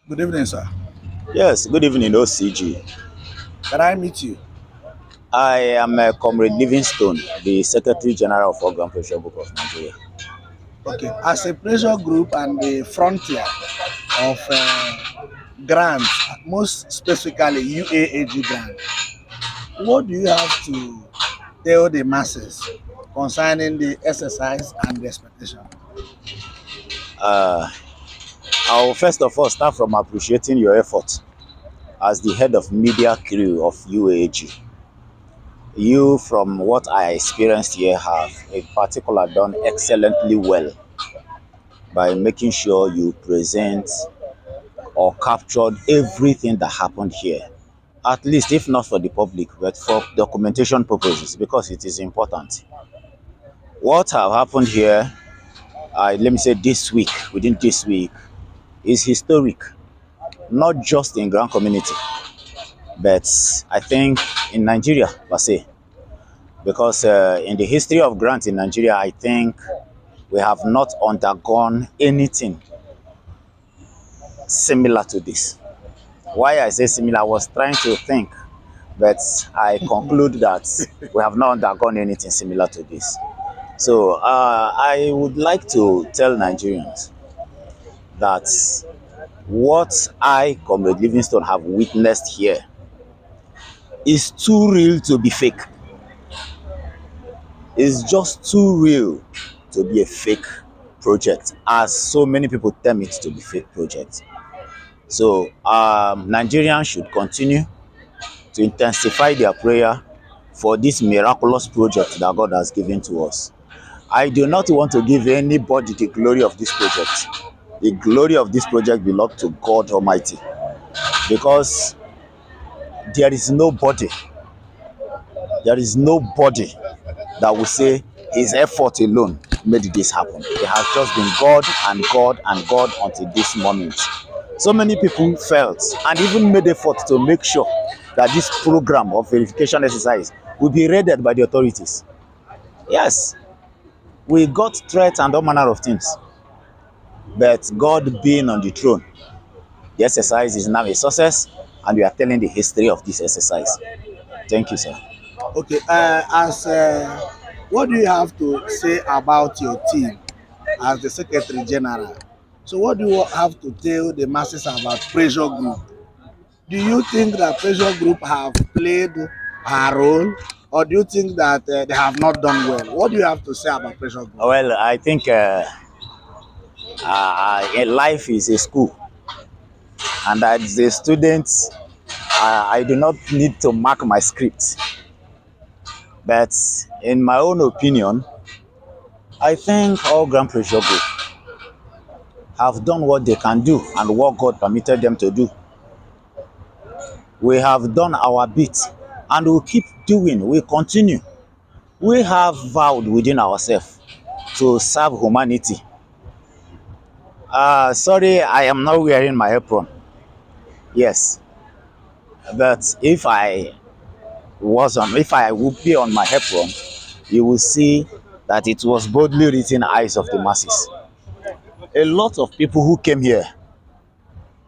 Good evening, sir. Yes, good evening, OCG. Can I meet you? I am Comrade Livingstone, the Secretary General of Organ Pressure Book of Nigeria. Okay. As a pressure group and the frontier of grants, most specifically UAAG grant, what do you have to tell the masses concerning the exercise and the expectation? Uh, I'll first of all start from appreciating your effort as the head of media crew of UAG. You, from what I experienced here, have in particular done excellently well by making sure you present or captured everything that happened here. At least, if not for the public, but for documentation purposes, because it is important. What have happened here, let me say this week, within this week, is historic, not just in Grand Community, but I think in Nigeria per se. Because in the history of grant in Nigeria, I think we have not undergone anything similar to this. Why I say similar, I was trying to think, but I conclude that we have not undergone anything similar to this. So I would like to tell Nigerians that what I, Comrade Livingstone, have witnessed here is too real to be fake. It's just too real to be a fake project, as so many people term it to be fake project. So Nigerians should continue to intensify their prayer for this miraculous project that God has given to us. I do not want to give anybody the glory of this project. The glory of this project belongs to God Almighty, because there is nobody, there is nobody that will say his effort alone made this happen. It has just been God and God and God until this moment. So many people felt and even made effort to make sure that this program of verification exercise will be raided by the authorities. Yes, we got threats and all manner of things, but God being on the throne, the exercise is now a success, and we are telling the history of this exercise. Thank you, sir. Okay. As what do you have to say about your team as the Secretary General? So, what do you have to tell the masses about pressure group? Do you think that pressure group have played a role, or do you think that they have not done well? What do you have to say about pressure group? Well, I think life is a school, and as a student, I do not need to mark my script. But in my own opinion, I think all Grand Pressure Group have done what they can do and what God permitted them to do. We have done our bit, and we'll keep doing, we'll continue. We have vowed within ourselves to serve humanity. Sorry, I am not wearing my apron. Yes, but if I would be on my apron, you will see that it was boldly written eyes of the masses. A lot of people who came here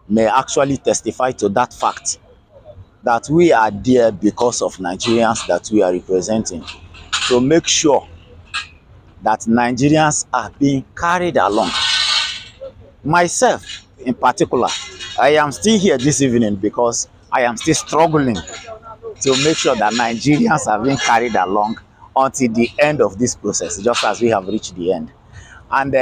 may actually testify to that fact, that we are there because of Nigerians that we are representing, to make sure that Nigerians are being carried along. Myself, in particular, I am still here this evening because I am still struggling to make sure that Nigerians are being carried along until the end of this process, just as we have reached the end. And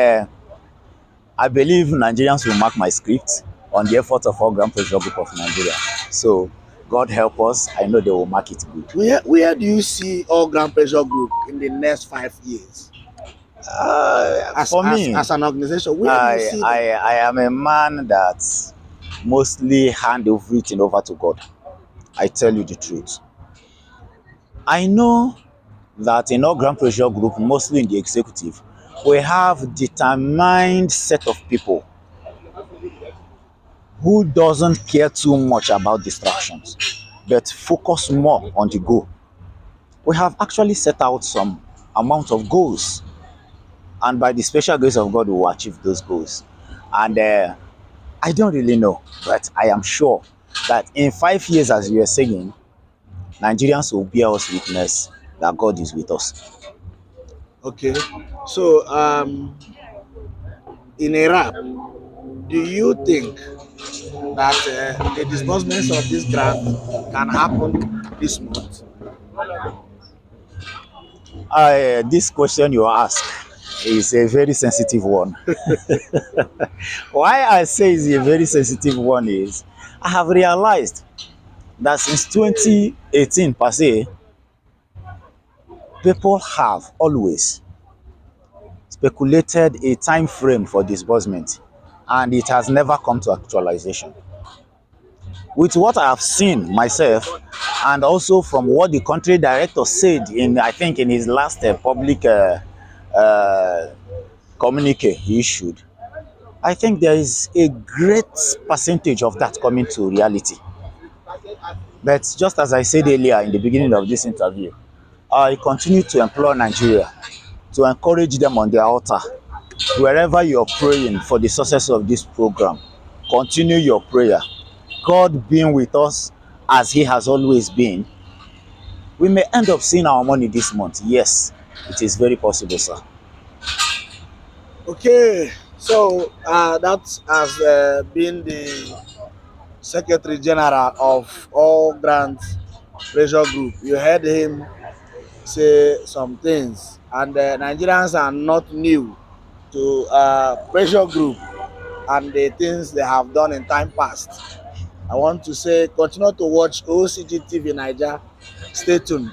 I believe Nigerians will mark my script on the effort of all Grand Pressure Group of Nigeria. So God help us. I know they will mark it good. Where do you see all Grand Pressure Group in the next 5 years? For me, As an organization, where do you see them? I am a man that mostly hand everything over to God. I tell you the truth. I know that in all Grand Pressure Group, mostly in the executive, we have determined set of people who doesn't care too much about distractions, but focus more on the goal. We have actually set out some amount of goals, and by the special grace of God, we will achieve those goals. And I don't really know, but I am sure that in 5 years, as you were saying, Nigerians will bear us witness that God is with us. Okay. So, in a wrap, do you think that the disbursements of this grant can happen this month? This question you ask is a very sensitive one. Why I say it's a very sensitive one is I have realized that since 2018 per se, people have always speculated a time frame for disbursement, and it has never come to actualization. With what I have seen myself, and also from what the country director said in, I think, in his last public uh, communique he issued, I think there is a great percentage of that coming to reality. But just as I said earlier in the beginning of this interview, I continue to implore Nigeria to encourage them on their altar. Wherever you're praying for the success of this program, continue your prayer. God being with us as He has always been, we may end up seeing our money this month. Yes, it is very possible, sir. Okay. So that has been the Secretary General of all grant pressure group. You heard him say some things, and Nigerians are not new to pressure group and the things they have done in time past. I want to say continue to watch OCG TV Niger. Stay tuned.